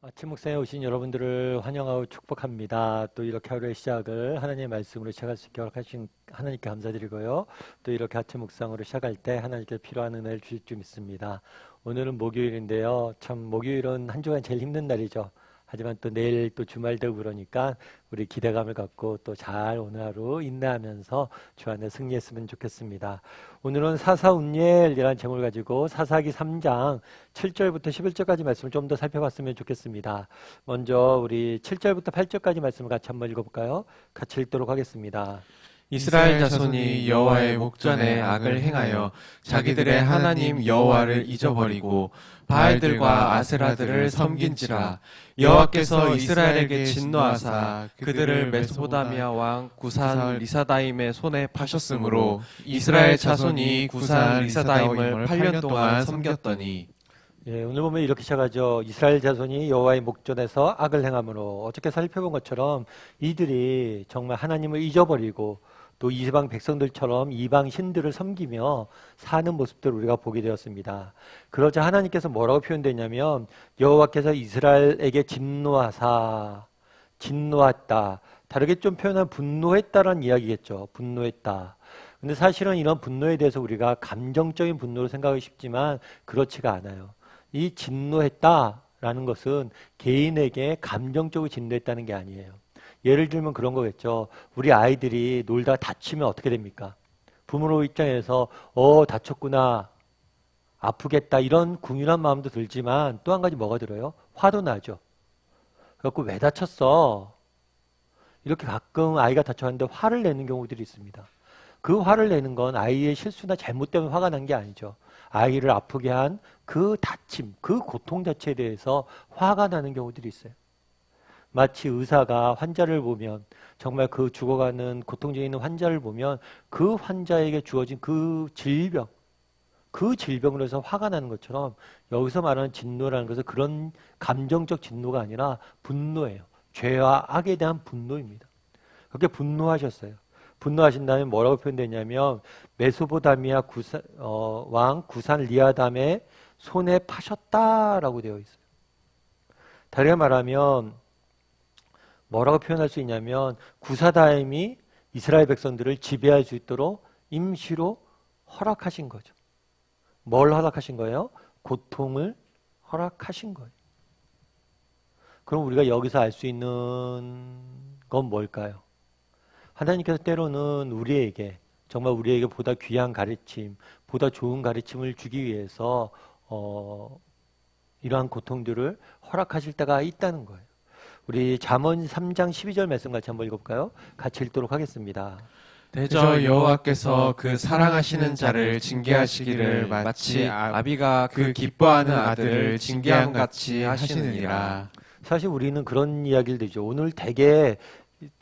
아침 묵상에 오신 여러분들을 환영하고 축복합니다. 또 이렇게 하루의 시작을 하나님의 말씀으로 시작할 수 있게 허락하신 하나님께 감사드리고요. 또 이렇게 아침 묵상으로 시작할 때 하나님께 필요한 은혜를 주실 줄 믿습니다. 오늘은 목요일인데요. 참 목요일은 한 주간 제일 힘든 날이죠. 하지만 또 내일 또 주말 되고 그러니까 우리 기대감을 갖고 또 잘 오늘 하루 인내하면서 주 안에 승리했으면 좋겠습니다. 오늘은 사사운엘이라는 제목을 가지고 사사기 3장 7절부터 11절까지 말씀을 좀 더 살펴봤으면 좋겠습니다. 먼저 우리 7절부터 8절까지 말씀을 같이 한번 읽어볼까요? 같이 읽도록 하겠습니다. 이스라엘 자손이 여호와의 목전에 악을 행하여 자기들의 하나님 여호와를 잊어버리고 바알들과 아세라들을 섬긴지라. 여호와께서 이스라엘에게 진노하사 그들을 메소포다미아 왕 구산 리사다임의 손에 파셨으므로 이스라엘 자손이 구산 리사다임을 8년 동안 섬겼더니. 오늘 보면 이렇게 시작하죠. 이스라엘 자손이 여호와의 목전에서 악을 행함으로. 어저께 살펴본 것처럼 이들이 정말 하나님을 잊어버리고 또 이방 백성들처럼 이방 신들을 섬기며 사는 모습들을 우리가 보게 되었습니다. 그러자 하나님께서 뭐라고 표현되냐면 여호와께서 이스라엘에게 진노했다. 다르게 좀 표현하면 분노했다라는 이야기겠죠. 분노했다. 근데 사실은 이런 분노에 대해서 우리가 감정적인 분노로 생각하기 쉽지만 그렇지가 않아요. 이 진노했다라는 것은 개인에게 감정적으로 진노했다는 게 아니에요. 예를 들면 그런 거겠죠. 우리 아이들이 놀다가 다치면 어떻게 됩니까? 부모 입장에서 다쳤구나, 아프겠다 이런 궁휼한 마음도 들지만 또 한 가지 뭐가 들어요? 화도 나죠. 그래갖고 왜 다쳤어? 이렇게 가끔 아이가 다쳤는데 화를 내는 경우들이 있습니다. 그 화를 내는 건 아이의 실수나 잘못 때문에 화가 난 게 아니죠. 아이를 아프게 한 그 다침, 그 고통 자체에 대해서 화가 나는 경우들이 있어요. 마치 의사가 환자를 보면 정말 그 죽어가는 고통중에 있는 환자를 보면 그 환자에게 주어진 그 질병으로 해서 화가 나는 것처럼 여기서 말하는 진노라는 것은 그런 감정적 진노가 아니라 분노예요. 죄와 악에 대한 분노입니다. 그렇게 분노하셨어요. 분노하신 다음에 뭐라고 표현되냐면 메소포다미아 왕 구산 리아담의 손에 파셨다라고 되어 있어요. 다르게 말하면 뭐라고 표현할 수 있냐면 구사다임이 이스라엘 백성들을 지배할 수 있도록 임시로 허락하신 거죠. 뭘 허락하신 거예요? 고통을 허락하신 거예요. 그럼 우리가 여기서 알 수 있는 건 뭘까요? 하나님께서 때로는 정말 우리에게 보다 귀한 가르침, 보다 좋은 가르침을 주기 위해서 이러한 고통들을 허락하실 때가 있다는 거예요. 우리 잠언 3장 12절 말씀 같이 한번 읽어볼까요? 같이 읽도록 하겠습니다. 대저 여호와께서 그 사랑하시는 자를 징계하시기를 마치 아비가 그 기뻐하는 아들을 징계함 같이 하시느니라. 사실 우리는 그런 이야기를 드죠. 오늘 되게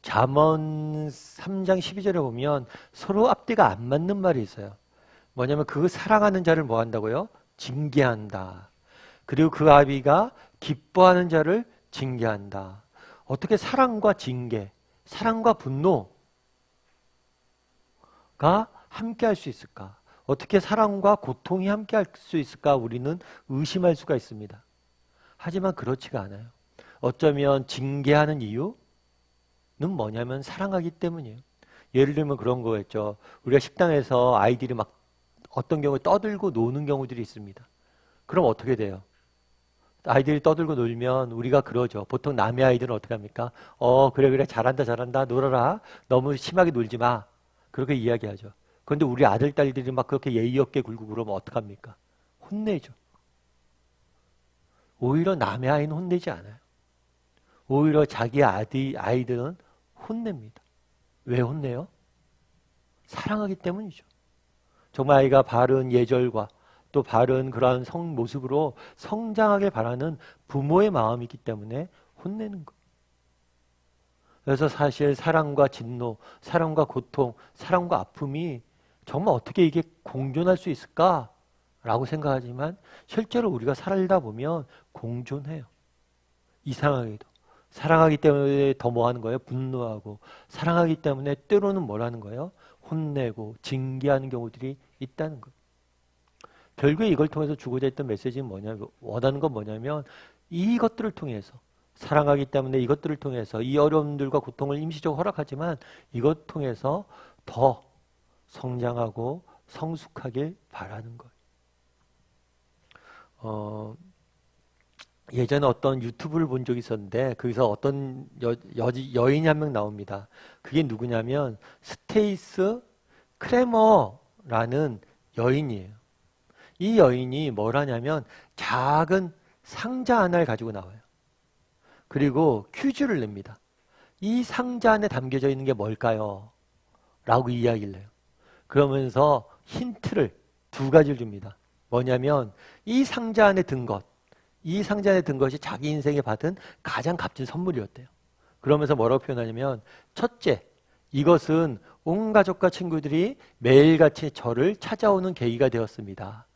잠언 3장 12절에 보면 서로 앞뒤가 안 맞는 말이 있어요. 뭐냐면 그 사랑하는 자를 뭐 한다고요? 징계한다. 그리고 그 아비가 기뻐하는 자를 징계한다. 어떻게 사랑과 징계, 사랑과 분노가 함께 할 수 있을까? 어떻게 사랑과 고통이 함께 할 수 있을까? 우리는 의심할 수가 있습니다. 하지만 그렇지가 않아요. 어쩌면 징계하는 이유는 뭐냐면 사랑하기 때문이에요. 예를 들면 그런 거겠죠. 우리가 식당에서 아이들이 막 어떤 경우에 떠들고 노는 경우들이 있습니다. 그럼 어떻게 돼요? 아이들이 떠들고 놀면 우리가 그러죠. 보통 남의 아이들은 어떻게 합니까? 그래 잘한다 놀아라. 너무 심하게 놀지 마. 그렇게 이야기하죠. 그런데 우리 아들 딸들이 막 그렇게 예의 없게 굴고 그러면 어떡합니까? 혼내죠. 오히려 남의 아이는 혼내지 않아요. 오히려 자기 아이들은 혼냅니다. 왜 혼내요? 사랑하기 때문이죠. 정말 아이가 바른 예절과 또 바른 그러한 모습으로 성장하길 바라는 부모의 마음이 있기 때문에 혼내는 거예요. 그래서 사실 사랑과 진노, 사랑과 고통, 사랑과 아픔이 정말 어떻게 이게 공존할 수 있을까라고 생각하지만 실제로 우리가 살다 보면 공존해요. 이상하게도. 사랑하기 때문에 더 뭐 하는 거예요? 분노하고. 사랑하기 때문에 때로는 뭐라는 거예요? 혼내고 징계하는 경우들이 있다는 거예요. 결국에 이걸 통해서 주고자 했던 메시지는 원하는 건 뭐냐면 이것들을 통해서 사랑하기 때문에 이것들을 통해서 이 어려움들과 고통을 임시적으로 허락하지만 이것 통해서 더 성장하고 성숙하길 바라는 거예요. 예전에 어떤 유튜브를 본 적이 있었는데 거기서 어떤 여인이 한 명 나옵니다. 그게 누구냐면 스테이스 크레머라는 여인이에요. 이 여인이 뭘 하냐면 작은 상자 하나를 가지고 나와요. 그리고 퀴즈를 냅니다. 이 상자 안에 담겨져 있는 게 뭘까요? 라고 이야기를 해요. 그러면서 힌트를 두 가지를 줍니다. 뭐냐면 이 상자 안에 든 것, 이 상자 안에 든 것이 자기 인생에 받은 가장 값진 선물이었대요. 그러면서 뭐라고 표현하냐면 첫째, 이것은 온 가족과 친구들이 매일같이 저를 찾아오는 계기가 되었습니다.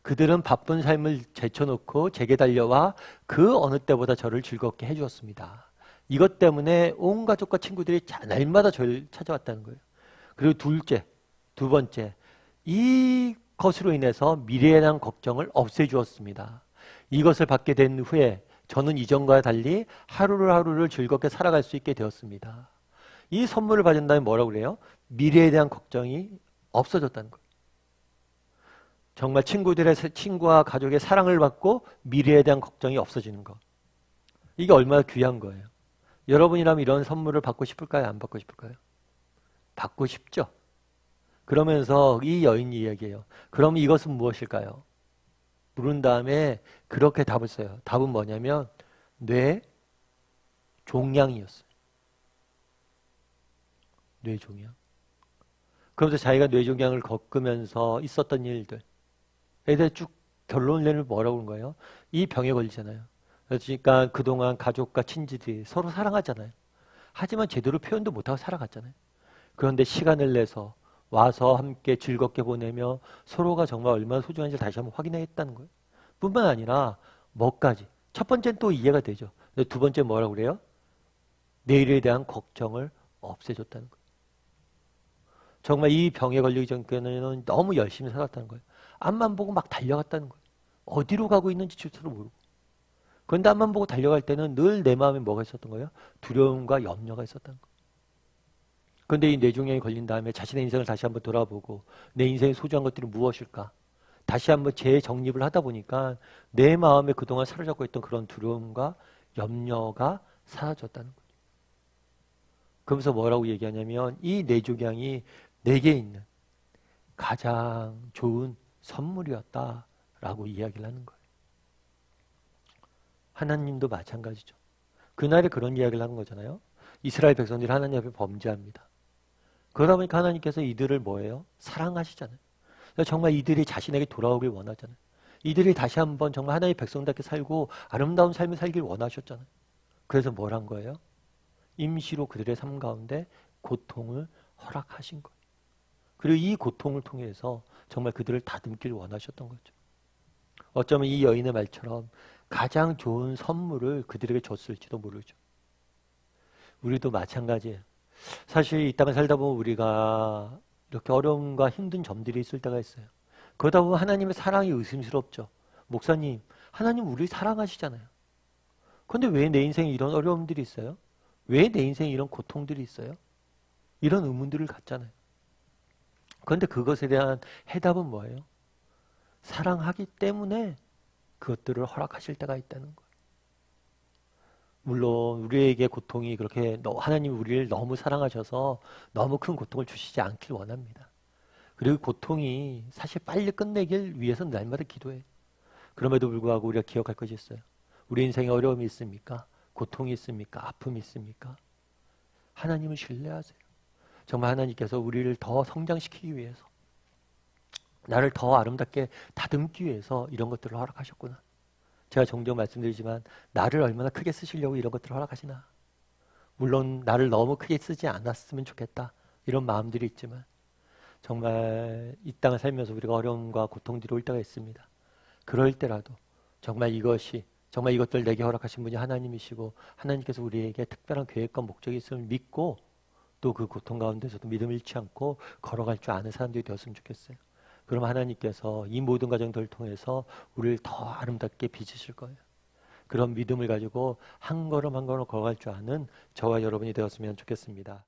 그들은 바쁜 삶을 제쳐놓고 제게 달려와 그 어느 때보다 저를 즐겁게 해주었습니다. 이것 때문에 온 가족과 친구들이 날마다 저를 찾아왔다는 거예요. 그리고 두 번째, 이것으로 인해서 미래에 대한 걱정을 없애주었습니다. 이것을 받게 된 후에 저는 이전과 달리 하루를 즐겁게 살아갈 수 있게 되었습니다. 이 선물을 받은 다음에 뭐라고 그래요? 미래에 대한 걱정이 없어졌다는 거예요. 정말 친구와 가족의 사랑을 받고 미래에 대한 걱정이 없어지는 것. 이게 얼마나 귀한 거예요. 여러분이라면 이런 선물을 받고 싶을까요? 안 받고 싶을까요? 받고 싶죠. 그러면서 이 여인이 이야기해요. 그럼 이것은 무엇일까요? 물은 다음에 그렇게 답을 써요. 답은 뭐냐면 뇌종양이었어요. 뇌종양. 그러면서 자기가 뇌종양을 겪으면서 있었던 일들 에 대해 쭉 결론을 내는 뭐라고 그런 거예요? 이 병에 걸리잖아요. 그러니까 그동안 가족과 친지들이 서로 사랑하잖아요. 하지만 제대로 표현도 못하고 살아갔잖아요. 그런데 시간을 내서 와서 함께 즐겁게 보내며 서로가 정말 얼마나 소중한지 다시 한번 확인했다는 거예요. 뿐만 아니라 뭐까지. 첫 번째는 또 이해가 되죠. 근데 두 번째 뭐라고 그래요? 내일에 대한 걱정을 없애줬다는 거예요. 정말 이 병에 걸리기 전까지는 너무 열심히 살았다는 거예요. 앞만 보고 막 달려갔다는 거예요. 어디로 가고 있는지 주소를 모르고. 그런데 앞만 보고 달려갈 때는 늘 내 마음에 뭐가 있었던 거예요? 두려움과 염려가 있었다는 거예요. 그런데 이 뇌종양이 걸린 다음에 자신의 인생을 다시 한번 돌아보고 내 인생의 소중한 것들이 무엇일까? 다시 한번 재정립을 하다 보니까 내 마음에 그동안 사로잡고 있던 그런 두려움과 염려가 사라졌다는 거예요. 그러면서 뭐라고 얘기하냐면 이 뇌종양이 내게 있는 가장 좋은 선물이었다라고 이야기를 하는 거예요. 하나님도 마찬가지죠. 그날에 그런 이야기를 하는 거잖아요. 이스라엘 백성들이 하나님 앞에 범죄합니다. 그러다 보니까 하나님께서 이들을 뭐예요? 사랑하시잖아요. 정말 이들이 자신에게 돌아오길 원하잖아요. 이들이 다시 한번 정말 하나님의 백성답게 살고 아름다운 삶을 살길 원하셨잖아요. 그래서 뭘 한 거예요? 임시로 그들의 삶 가운데 고통을 허락하신 거예요. 그리고 이 고통을 통해서 정말 그들을 다듬기를 원하셨던 거죠. 어쩌면 이 여인의 말처럼 가장 좋은 선물을 그들에게 줬을지도 모르죠. 우리도 마찬가지예요. 사실 이 땅을 살다 보면 우리가 이렇게 어려움과 힘든 점들이 있을 때가 있어요. 그러다 보면 하나님의 사랑이 의심스럽죠. 목사님, 하나님 우리 사랑하시잖아요. 그런데 왜 내 인생에 이런 어려움들이 있어요? 왜 내 인생에 이런 고통들이 있어요? 이런 의문들을 갖잖아요. 그런데 그것에 대한 해답은 뭐예요? 사랑하기 때문에 그것들을 허락하실 때가 있다는 거예요. 물론 우리에게 고통이 그렇게 하나님 우리를 너무 사랑하셔서 너무 큰 고통을 주시지 않길 원합니다. 그리고 고통이 사실 빨리 끝내길 위해서 날마다 기도해요. 그럼에도 불구하고 우리가 기억할 것이 있어요. 우리 인생에 어려움이 있습니까? 고통이 있습니까? 아픔이 있습니까? 하나님을 신뢰하세요. 정말 하나님께서 우리를 더 성장시키기 위해서 나를 더 아름답게 다듬기 위해서 이런 것들을 허락하셨구나. 제가 종종 말씀드리지만 나를 얼마나 크게 쓰시려고 이런 것들을 허락하시나. 물론 나를 너무 크게 쓰지 않았으면 좋겠다. 이런 마음들이 있지만 정말 이 땅을 살면서 우리가 어려움과 고통들이 올 때가 있습니다. 그럴 때라도 정말 이것들 내게 허락하신 분이 하나님이시고 하나님께서 우리에게 특별한 계획과 목적이 있음을 믿고 또 그 고통 가운데서도 믿음을 잃지 않고 걸어갈 줄 아는 사람들이 되었으면 좋겠어요. 그럼 하나님께서 이 모든 과정들을 통해서 우리를 더 아름답게 빚으실 거예요. 그런 믿음을 가지고 한 걸음 한 걸음 걸어갈 줄 아는 저와 여러분이 되었으면 좋겠습니다.